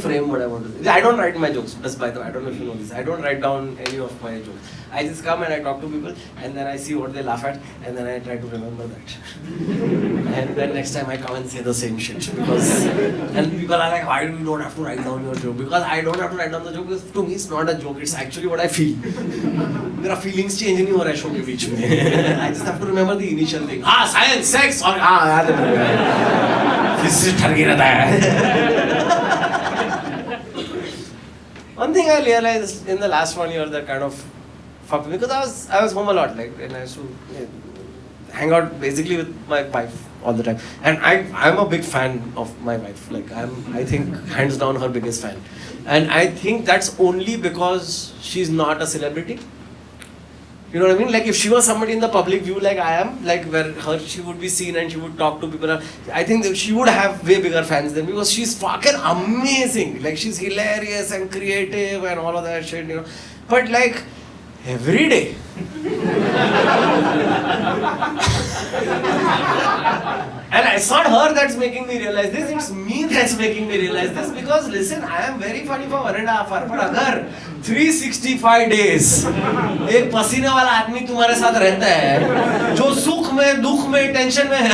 frame what I want to say. I don't write my jokes, just by the way, I don't know if you know this. I don't write down any of my jokes. I just come and I talk to people and then I see what they laugh at and then I try to remember that. And then next time I come and say the same shit because, and people are like, why do you don't have to write down your joke? Because I don't have to write down the joke because to me it's not a joke, it's actually what I feel. मेरा feelings change नहीं हो रहा है show के बीच में. I just have to remember the initial thing. हाँ, science, sex और हाँ याद है मेरे को. फिर ठर गया रहता है. One thing I realized in the last 1 year that kind of fucked me because I was home a lot, like, and I used to hang out basically with my wife all the time, and I'm a big fan of my wife. Like I think hands down her biggest fan, and I think that's only because she's not a celebrity. You know what I mean? Like if she was somebody in the public view like I am, like where she would be seen and she would talk to people, I think that she would have way bigger fans than me because she's fucking amazing. Like she's hilarious and creative and all of that shit, you know. But like every day. And it's not her that's making me realize this, it's me that's making me realize this because listen, I am very funny for 1.5 hours, but अगर 365 days एक पसीने वाला आदमी तुम्हारे साथ रहता है जो सुख में, दुख में, टेंशन में है,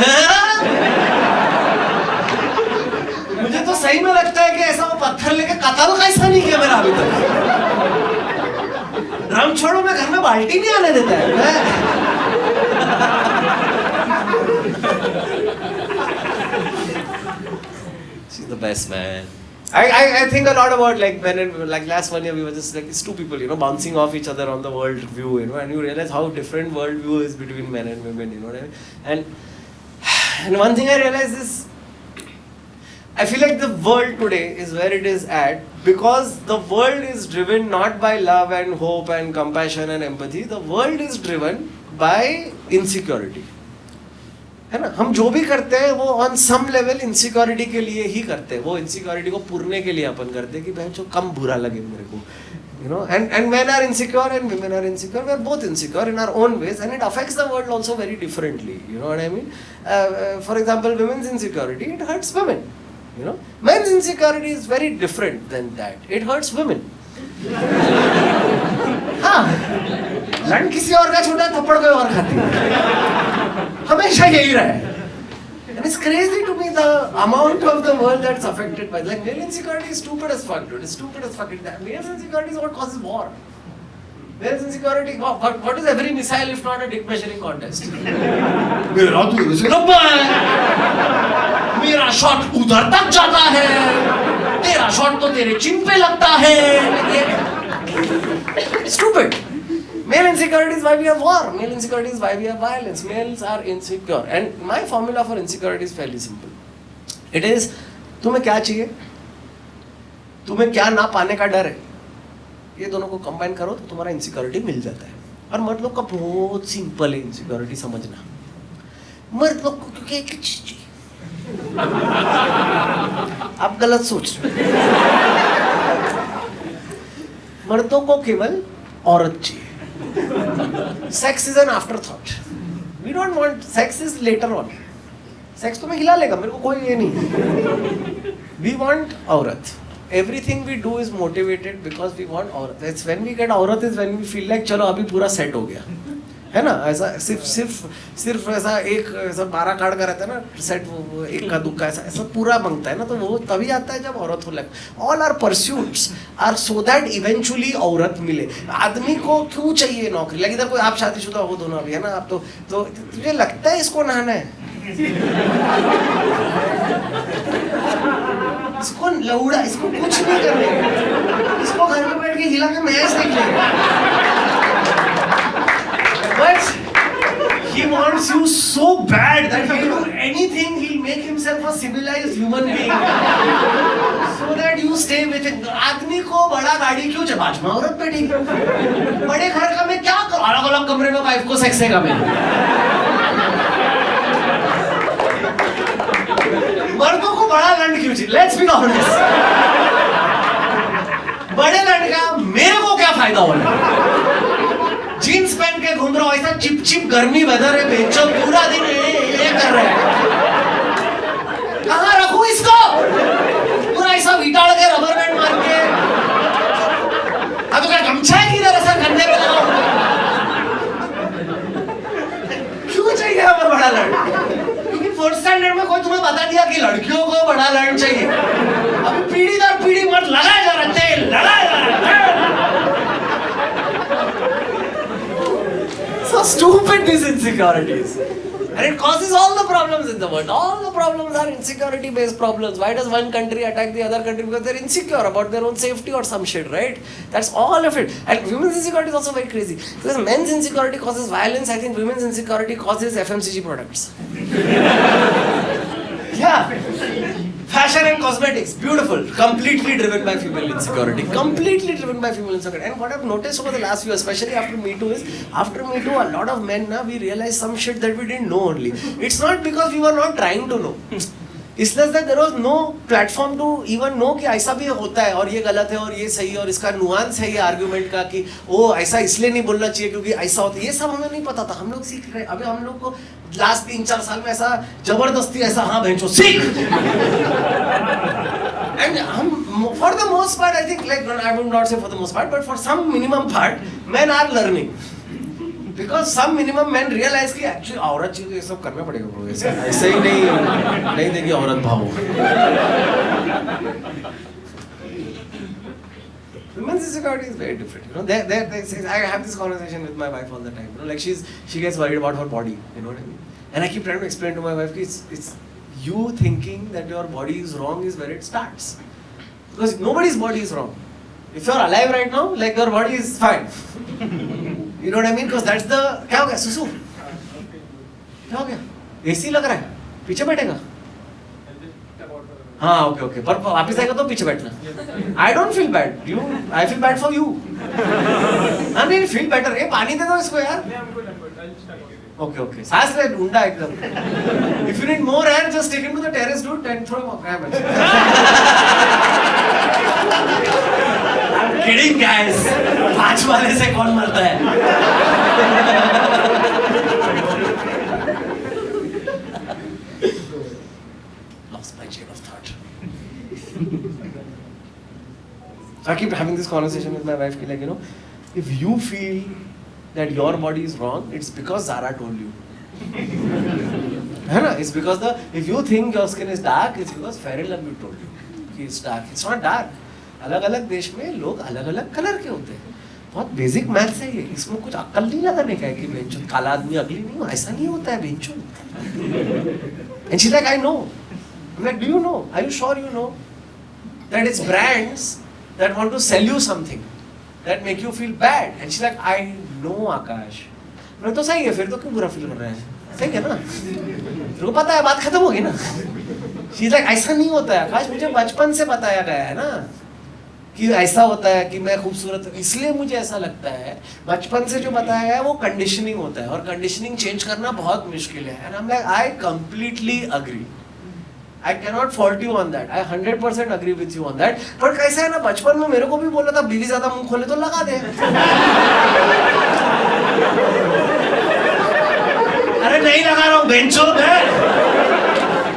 मुझे तो सही में लगता है कि ऐसा वो पत्थर लेके कत्ल कैसा नहीं किया मेरा अभी तक. राम छोड़ो, मैं घर में बाल्टी नहीं आने देता है. She's the best, man. I think a lot about like when like last 1 year we were just like it's two people, you know, bouncing off each other on the world view, you know, and you realize how different world view is between men and women, you know what I mean? And one thing I realized is I feel like the world today is where it is at because the world is driven not by love and hope and compassion and empathy. The world is driven by insecurity. है ना, हम जो भी करते हैं वो on some level insecurity के लिए ही करते हैं. वो इनसिक्योरिटी को पूरने के लिए अपन करते हैं कि भाई जो कम बुरा लगे मेरे को, you know. And men are insecure and women are insecure. We are both insecure in our own ways, and it affects the world also very differently. You know what I mean? For example, women's insecurity, it hurts women. You know, men's insecurity is very different than that. It hurts women. हाँ, लड़ किसी और का छोटा थप्पड़ कोई और खाती है. हमेशा यही रहा है. And it's crazy to me the amount of the world that's affected by like male insecurity is stupid as fuck, dude. It's stupid as fuck. Male insecurity is what causes war. Male insecurity, what is every missile if not a dick measuring contest? मेरा तो इसे लंबा है, मेरा shot उधर तक जाता है, तेरा शॉट तो तेरे चिन पे लगता है. Stupid. Male insecurity is why we have war. Male insecurity is why we have violence. Males are insecure. And my formula for insecurity is fairly simple. It is, तुम्हें क्या चाहिए? तुम्हें क्या ना पाने का डर है? ये दोनों को कंबाइन करो तो तुम्हारा insecurity मिल जाता है. और मर्द लोग का बहुत सिंपल है insecurity समझना. मर्द लोग को क्योंकि एक चीज चाहिए. आप गलत सोच रहे हो. मर्दों को केवल औरत चाहिए. Sex is an afterthought. We don't want sex is later on. Sex तो मैं हिला लेगा, मेरे को कोई ये नहीं. We want औरत. Everything we do is motivated because we want औरत. It's when we get औरत is when we feel like चलो अभी पूरा सेट हो गया. है ना, ऐसा सिर्फ ऐसा एक ऐसा 12 कार्ड का रहता है ना सेट, वो एक का दुक्का ऐसा पूरा मांगता है ना, तो वो तभी आता है जब औरत हो लगे. All our pursuits are so that eventually औरत मिले. आदमी को क्यों चाहिए नौकरी? लगे इधर कोई आप शादीशुदा हो दोनों अभी, है ना, आप तो तुझे लगता है इसको नहाना है, इसको लौड़ा, इसको कुछ नहीं करने, इसको घर में बैठ के हिला के मैच देख लेगा. But he wants you so bad that he'll do anything, he'll make himself a civilized human being so that you stay with him. आदमी को बड़ा गाड़ी क्यों चाहिए? बाजू में औरत बैठी. बड़े घर का मैं क्या करूं? अलग अलग कमरे में वाइफ को सेक्स देगा मैं. मर्दों को बड़ा लंड क्यों चाहिए? Let's be honest. बड़े लंड का मेरे को क्या फायदा हो रहा है? जीन्स पहन के घूम रहा हूं, ऐसा चिप गर्मी वेदर है, बेचो पूरा दिन ये कर रहे हैं. कहाँ रखूं इसको? पूरा ऐसा विटाड़ के रबर बैंड मिनट में कोई तुम्हें बता दिया कि लड़कियों को बड़ा लड़ चाहिए, अभी पीढ़ी दर पीढ़ी मत लगाया जा रहा तेल, लगाया जा रहा। So stupid these insecurities. And it causes all the problems in the world. All the problems are insecurity based problems. Why does one country attack the other country? Because they're insecure about their own safety or some shit, right? That's all of it. And women's insecurity is also very crazy. Because men's insecurity causes violence, I think women's insecurity causes FMCG products. Yeah. Fashion and cosmetics, beautiful. Completely driven by female insecurity. Completely driven by female insecurity. And what I've noticed over the last few years, especially after Me Too, is after Me Too, a lot of men now we realize some shit that we didn't know only. It's not because we were not trying to know. It's just that there was no platform to even know कि ऐसा भी होता है और ये गलत है और ये सही है और इसका नुआंस है ये आर्गुमेंट का कि ओ ऐसा इसलिए नहीं बोलना चाहिए क्योंकि ऐसा होता है, ये सब हमें नहीं पता था. हम लोग सीख रहे. अभी हम लोग को लास्ट 3-4 साल में ऐसा जबरदस्ती ऐसा हाँ बहनचोद सीख. And for the most part, I think, like, I would not say for the most part, but for some minimum part, men are learning. Because some minimum men realize कि actually औरत चीज़ ये सब करना पड़ेगा bro. ऐसे ही नहीं देगी औरत भाव. Women's insecurity is very different. You know, they say, I have this conversation with my wife all the time. You know, like she gets worried about her body. You know what I mean? And I keep trying to explain to my wife that it's you thinking that your body is wrong is where it starts. Because nobody's body is wrong. If you're alive right now, like your body is fine. You know what I mean? Because that's the क्या हो गया सुसु? क्या हो गया? AC लग रहा है? पीछे बैठेगा? हाँ ओके पर वापिस आएगा तो पीछे बैठना. I don't feel bad. I feel bad for you. हाँ नहीं feel better. ये पानी दे दो इसको यार. Okay. सांस ले ढूंढा एकदम. If you need more air, just take him to the terrace, dude, and throw him off. I'm kidding, guys. 5 वाले से कौन मरता है? Lost my chain of thought. So I keep having this conversation with my wife, like, you know, if you feel that your body is wrong, it's because Zara told you. It's because if you think your skin is dark, it's because Fair and Lovely told you it's dark. It's not dark. अलग-अलग देश में लोग अलग-अलग colour के होते हैं. बहुत basic maths है ये. इसमें कुछ अक्ल नहीं लगाने का है कि बेंचो काला आदमी अगली नहीं हो. ऐसा नहीं होता है बेंचो. And she's like, I know. I'm like, do you know? Are you sure you know? That it's brands that want to sell you something that make you feel bad. And she's like, I know, Akash. मैं तो सही है फिर तो क्यों बुरा feel कर रहा है? सही है ना? तेरे को पता है बात खत्म होगी ना? She's like, ऐसा नहीं होता है आकाश, मुझे बचपन से बताया गया है ना कि ऐसा होता है कि मैं खूबसूरत हूँ इसलिए मुझे ऐसा लगता है. बचपन से जो बताया गया है वो कंडीशनिंग होता है और कंडीशनिंग चेंज करना बहुत मुश्किल है. And I'm like, I completely agree. I cannot fault you on that. I 100% agree with you on that. पर कैसा है ना, बचपन में मेरे को भी बोला था बीवी ज्यादा मुंह खोले तो लगा दे. अरे नहीं लगा रहा हूँ बेंचो मैं.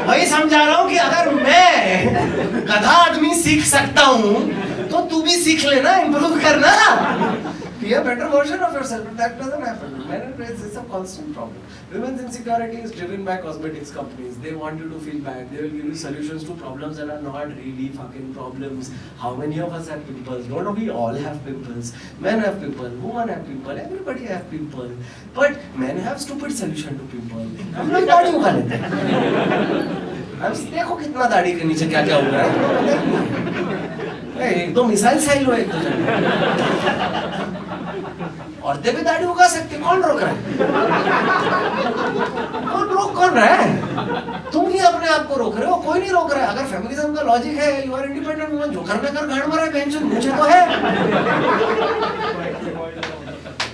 वही समझा रहा हूँ कि अगर मैं गधा आदमी सीख सकता हूँ तो तू भी सीख लेना, इम्प्रूव करना. Be a better version of yourself, but that doesn't happen. Men and boys, it's a constant problem. Women's insecurity is driven by cosmetics companies. They want you to feel bad. They will give you solutions to problems that are not really fucking problems. How many of us have pimples? Don't we all have pimples? Men have pimples. Women have pimples. Everybody have pimples. But men have stupid solution to pimples. हम लोग दाढ़ी उगा लेते हैं. अब देखो कितना दाढ़ी के नीचे क्या क्या हो रहा है. एक दो मिसाइल साइल हो एक दो. औरतें भी दाढ़ी उगा सकती, कौन रोक रहा है? कौन रहा है? तुम ही अपने आप को रोक रहे हो, कोई नहीं रोक रहा है. अगर फेमिनिज्म का लॉजिक है, यू आर इंडिपेंडेंट वुमन, जो करना कर, गांड मारा है बेंचन, मुझे तो है.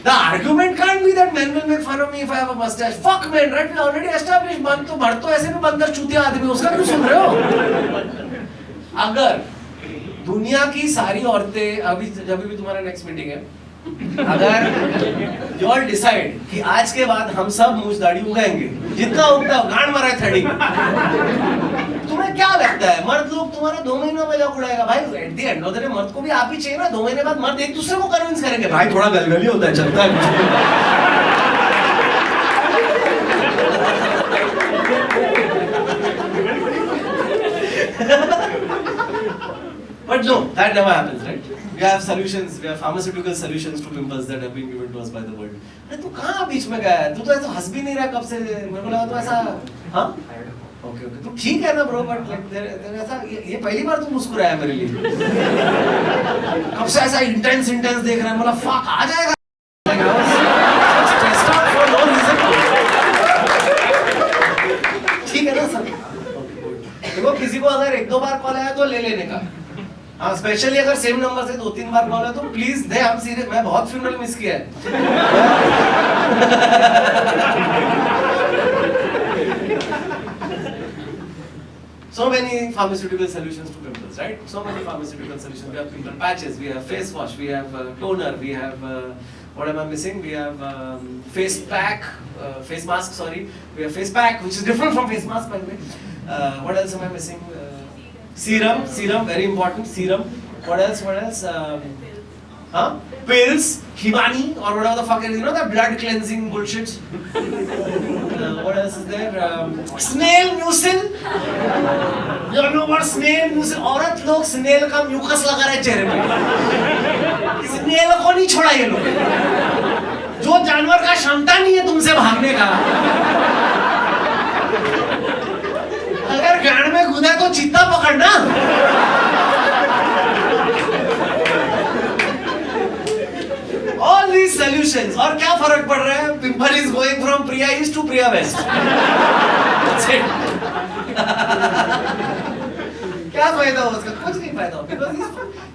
The argument can't be that men will make fun of me if I have a mustache. Fuck men, right? We already established. बढ़ तो ऐसे भी बंदर चूतिया आदमी, उसका क्यों सुन रहे हो? अगर दुनिया की सारी औरतें अभी जब भी तुम्हारा नेक्स्ट मीटिंग है, अगर you all decide कि आज के बाद हम सब मूंछ दाढ़ी उगाएंगे, जितना उगता हो गांड मारा है थड़ी, तुम्हें क्या लगता है मर्द लोग तुम्हारा 2 महीनों में मजाक उड़ाएगा? भाई at the end of the day मर्द को भी आप ही चाहिए ना. 2 महीने बाद मर्द एक दूसरे को कन्विंस करेंगे, भाई थोड़ा गलगली होता है, चलता है. But no, that never happens, right? We have solutions, we have pharmaceutical solutions to pimples that have been given to us by the world. अरे तू कहाँ बीच में गया है? तू तो ऐसा हंस भी नहीं रहा कब से, मेरे को लगा तू ऐसा, हाँ? ओके ओके, तू ठीक है ना ब्रो, बट तेरे ऐसा ये पहली बार तू मुस्कुराया मेरे लिए। कब से ऐसा इंटेंस देख रहा है, मतलब फक आ जाएगा। ठीक है ना सर? देखो किसी को अगर 1-2 बार कॉल आया तो ले लेने का। हाँ, स्पेशली अगर सेम नंबर से 2-3 बार कॉल है तो प्लीज दे, हम सीरियस, मैं बहुत फ्यूनरल मिस किया है। So many pharmaceutical solutions to pimples, right? So many pharmaceutical solutions. We have pimple patches, we have face wash, we have toner, we have what am I missing? We have face mask. Sorry, we have face pack, which is different from face mask, by the way. What else am I missing? Serum, very important. Serum. What else? Pills, Himani, or whatever the fuck it is. You know that blood cleansing bullshit. What else is there? Snail mucil. You know what snail mucil? औरत लोग snail का mucus लगा रहे चेहरे पे। snail को नहीं छोड़ा ये लोग। जो जानवर का क्षमता नहीं है तुमसे भागने का। अगर गाड़ में कूदा तो चीता पकड़ना। All these solutions, और क्या फर्क पड़ रहा है? Pimple is going from Priya East to Priya West. That's it. क्या फायदा हो उसका? कुछ नहीं फायदा हो, because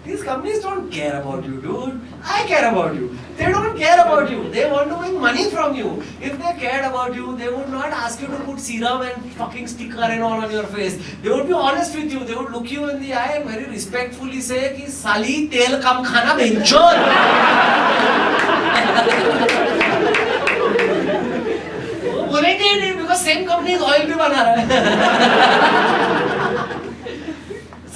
these companies don't care about you, dude. I care about you. They don't care about you. They want to make money from you. If they cared about you, they would not ask you to put serum and fucking sticker and all on your face. They would be honest with you. They would look you in the eye and very respectfully say कि साली तेल कम खाना बेंचोर. बोलेंगे नहीं, because same company oil भी बना रहा है.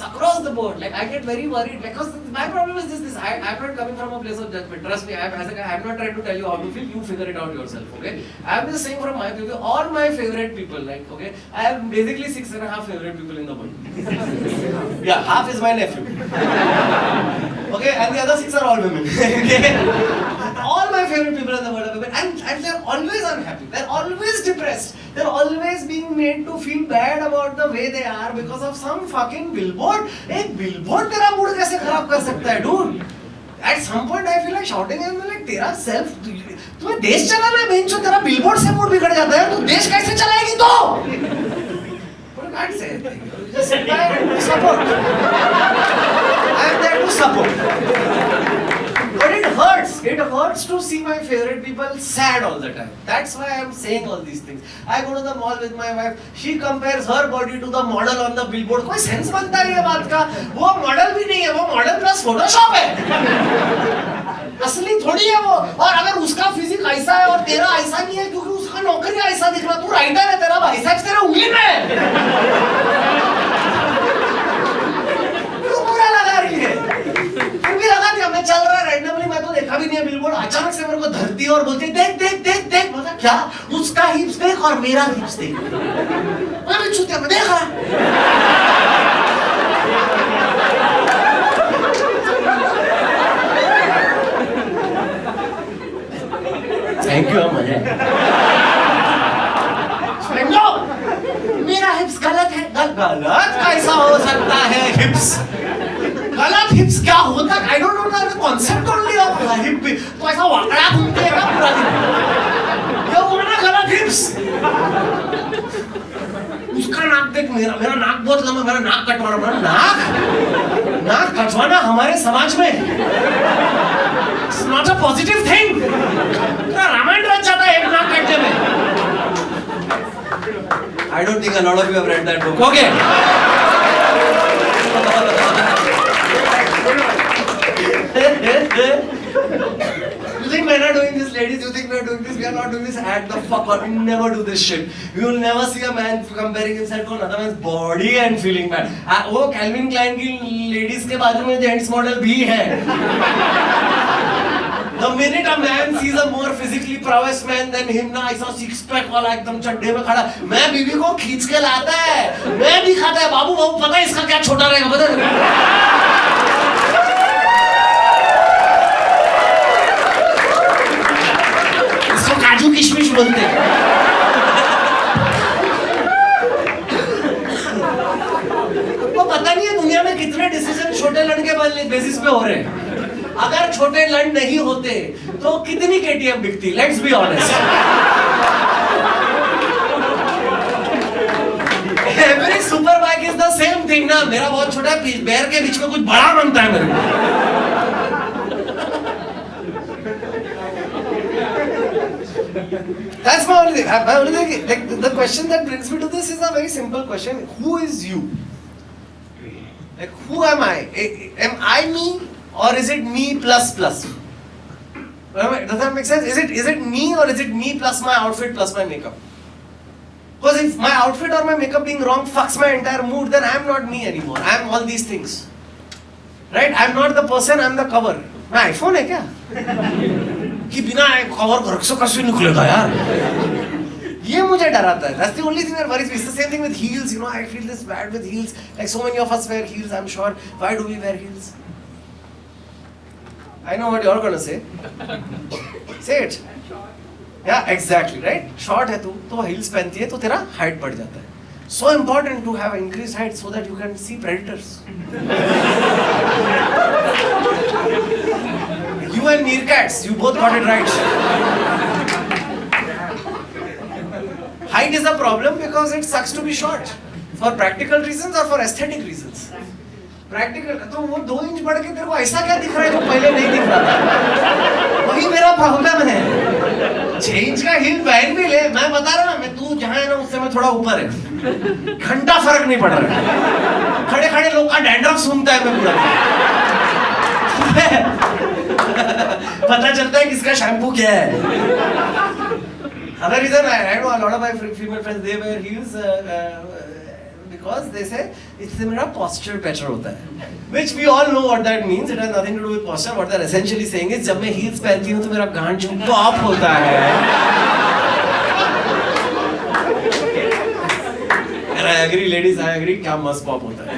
Across the board, like I get very worried because my problem is this. I'm not coming from a place of judgment. Trust me, I'm not trying to tell you how to feel. You figure it out yourself, okay? I'm just saying from my view, all my favorite people, like, okay, I have basically 6.5 favorite people in the world. Yeah, half is my nephew. Okay, and the other 6 are all women. Okay? All my favorite people in the world are women, and they're always unhappy. They're always depressed. They're always being made to feel bad about the way they are because of some fucking billboard. एक billboard तेरा mood कैसे खराब कर सकता है, dude? At some point I feel like shouting at him like तेरा self, तुम्हें देश चलाना है बेंचो, तेरा billboard से मूड बिगड़ जाता है, तू देश कैसे चलाएगी तो? But I can't say anything. Just sit there and support. I am there to support. But it hurts. It hurts to see my favorite people sad all the time. That's why I'm saying all these things. I go to the mall with my wife. She compares her body to the model on the billboard. कोई sense बनता है ये बात का? वो model भी नहीं है, वो मॉडल प्लस फोटोशॉप है. असली थोड़ी है वो. और अगर उसका फिजिक ऐसा है और तेरा ऐसा नहीं है क्योंकि उसका नौकरी ऐसा दिख रहा, तू राइटर है, तेरा बाइसेप्स तेरा उंगली में है. क्यों बुरा लगा रही है? भी लगा दिया, मैं चल रहा रैंडमली, मैं तो देखा भी नहीं है बिलबोर्ड, अचानक से मेरे को धरती और बोलती देख देख देख देख. बोला क्या? उसका हिप्स देख और मेरा हिप्स देख. मैं भी छूते में देख रहा. Thank you. मजा मेरा हिप्स गलत है. गलत कैसा हो सकता है हिप्स? गलत हिप्स क्या होता है? I don't know the concept only of hip. तो ऐसा वाकड़ा घूमते हैं पूरा दिन. ये वो ना गलत हिप्स. उसका नाक देख, मेरा नाक बहुत लंबा, मेरा नाक कटवाना. मेरा नाक कटवाना हमारे समाज में it's not a positive thing. पूरा रामायण रच जाता है एक नाक कटने में. I don't think a lot of you have read that book. Okay. You think we're not doing this, ladies? You think we're doing this? We are not doing this at the fuck or we never do this shit. You will never see a man comparing himself to another man's body and feeling bad. वो Calvin Klein की ladies के बाजू में gents model भी है. The minute a man sees a more physically prowess man than him, ना ऐसा six pack वाला एकदम चड्ढे में खड़ा, मैं बीवी को खींच के लाता है, मैं भी खाता है, बाबू बाबू पता है इसका क्या छोटा रहेगा, पता है? इसको काजू किशमिश बोलते हैं। आपको पता नहीं है दुनिया में कितने डिसीजन छोटे लड़के बेसिस पे हो रहे हैं। अगर छोटे लड़ नहीं होते तो कितनी केटीएम बिकती? Let's be honest. Every super bike is the same thing ना। मेरा बहुत छोटा है, पैर के बीच में कुछ बड़ा बनता है मेरे को। That's my only thing. Like the question that brings me to this is a very simple question. Who is you? Like who am I? Am I me? Or is it me plus plus? Does that make sense? Is it me or is it me plus my outfit plus my makeup? Because if my outfit or my makeup being wrong fucks my entire mood, then I am not me anymore. I am all these things. Right? I am not the person, I am the cover. मैं iPhone है क्या? कि बिना cover घर से कैसे निकलेगा यार? ये मुझे डराता है. That's the only thing that worries me. It's the same thing with heels. You know, I feel this bad with heels. Like so many of us wear heels. I'm sure. Why do we wear heels? I know what you're gonna say. Say it. Yeah, exactly, right? Short है तू, तो heels पहनती है तो तेरा height बढ़ जाता है. So important to have increased height so that you can see predators. You and meerkats, you both got it right. Height is a problem because it sucks to be short. For practical reasons or for aesthetic reasons. Practical तो वो 2 inch बढ़ के तेरे को ऐसा क्या दिख रहा है जो पहले नहीं दिख रहा था? वही मेरा प्रॉब्लम है. 6 इंच का हील पहन भी ले, मैं बता रहा ना, मैं तू जहाँ है ना उससे मैं थोड़ा ऊपर है, घंटा फर्क नहीं पड़ रहा है. खड़े खड़े लोग का डैंड्रफ सूंघता है मैं पूरा. पता चलता है किसका शैम्पू क्या है. Other reason I know a lot of my female friends, they wear heels because they say इससे मेरा posture better होता है. Which we all know what that means. It has nothing to do with posture. What they're essentially saying is जब मैं heels पहनती हूँ तो मेरा गांड जो pop होता है. And I agree, ladies, I agree. क्या मस्त pop होता है.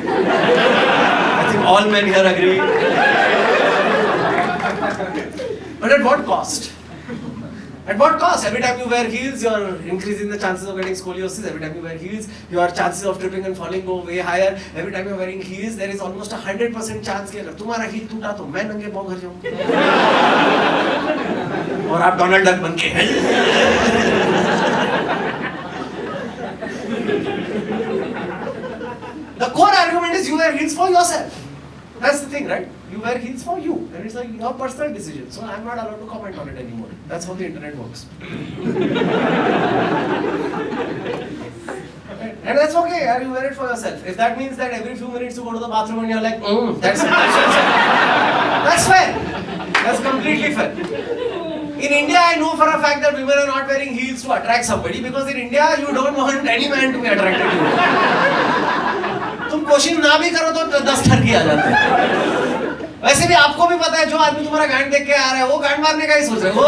I think all men here agree. But at what cost? At what cost? Every time you wear heels, you are increasing the chances of getting scoliosis. Every time you wear heels, your chances of tripping and falling go way higher. Every time you are wearing heels, there is almost 100% chance कि अगर तुम्हारा heel टूटा तो मैं नंगे पाँव घर जाऊँ. और आप डोनाल्ड डक बन के. The core argument is you wear heels for yourself. That's the thing, right? You wear heels for you, and it's like your personal decision. So I'm not allowed to comment on it anymore. That's how the internet works. And that's okay, you wear it for yourself. If that means that every few minutes you go to the bathroom and you're like, that's fair. That's completely fair. In India, I know for a fact that women are not wearing heels to attract somebody because in India, you don't want any man to be attracted to you. तुम कोशिश ना भी करो तो 10 ठरकी आ जाते हैं. वैसे भी आपको भी पता है जो आदमी तुम्हारा गांड देख के आ रहा है वो गांड मारने का ही सोच रहा है. वो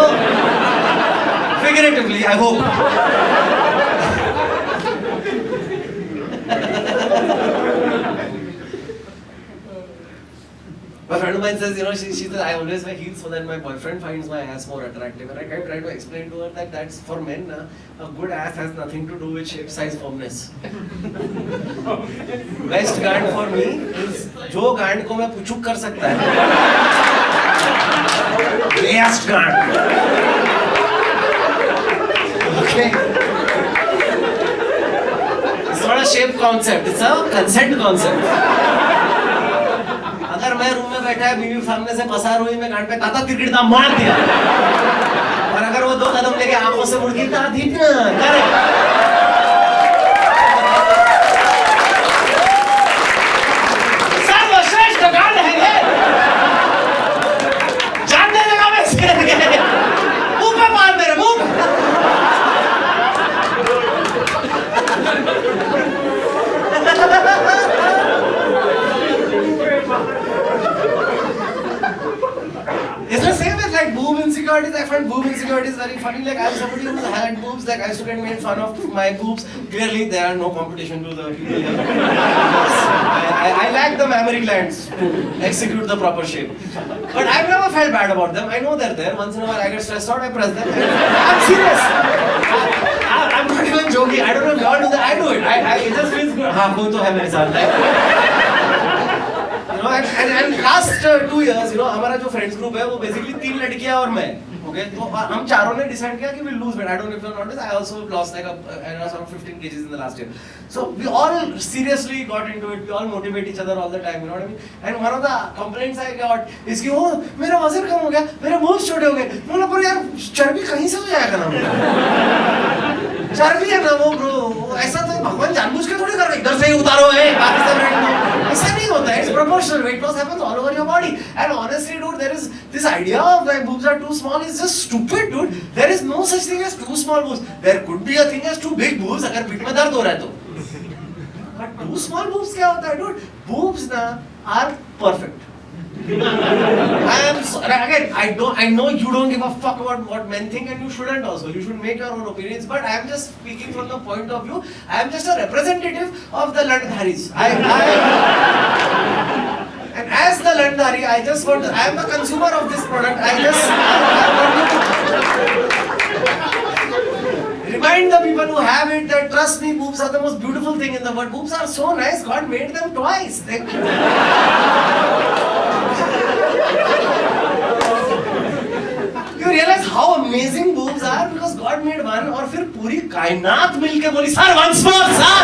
figuratively, I hope. My friend of mine says, you know, she says, I always wear heels so that my boyfriend finds my ass more attractive. And I try to explain to her that that's for men, a good ass has nothing to do with shape, size, firmness. Best गांड for me is जो गांड को मैं पुचुक कर सकता है. Best गांड. Okay. It's not a shape concept, it's a consent concept. अगर मैं रूम में बैठा है बीवी सामने से पसार हुई मैं गांड पे ताता तिरकिड़ता मार दिया और अगर वो 2 कदम लेके आंखों से मुड़ के करे सर्वश्रेष्ठ गांड है ये जानने लगा मैं इसके मुंह पे मार मेरे मुंह. It's the same with like boobs funny, like I'm somebody who had boobs, like I used to get made fun of my boobs. Clearly, there are no competition to the people here. I lack the mammary glands to execute the proper shape. But I've never felt bad about them. I know they're there. Once in a while I get stressed out, I press them. I'm serious. I'm not even joking. I don't know if you all do that. I do it. It just feels good. हाँ कोई तो है मेरे साथ. You know, and last 2 years, you know, हमारा जो friends group है वो basically 3 लड़कियां और मैं. Okay, तो हम चारों ने decide किया कि we lose weight. I don't know if you noticed. I also lost like around 15 kgs in the last year. So we all seriously got into it. We all motivate each other all the time. You know what I mean? And one of the complaints I got is कि oh मेरा वजन कम हो गया, मेरे boobs छोटे हो गए. बोला पर यार चर्बी कहीं से तो जाएगा ना. चर्बी है ना वो ब्रो, ऐसा तो भगवान जानबूझ के थोड़ी कर रहे इधर से ही उतारो है बाकी सब रेट में, ऐसा नहीं होता है. It's proportional. Weight loss happens all over your body. And honestly, dude, there is this idea of like boobs are too small is just stupid, dude. There is no such thing as too small boobs. There could be a thing as too big boobs अगर पीठ में दर्द हो रहा है तो. But too small boobs क्या होता है, dude? Boobs ना are perfect. I am again. I know you don't give a fuck about what men think, and you shouldn't also. You should make your own opinions. But I am just speaking from the point of view. I am just a representative of the Landharis. And as the Landhari, I just want to. I am the consumer of this product. I want to remind the people who have it that trust me, boobs are the most beautiful thing in the world. Boobs are so nice. God made them twice. You realize how amazing boobs are because God made one और फिर पूरी कायनात मिलके बोली sir once more sir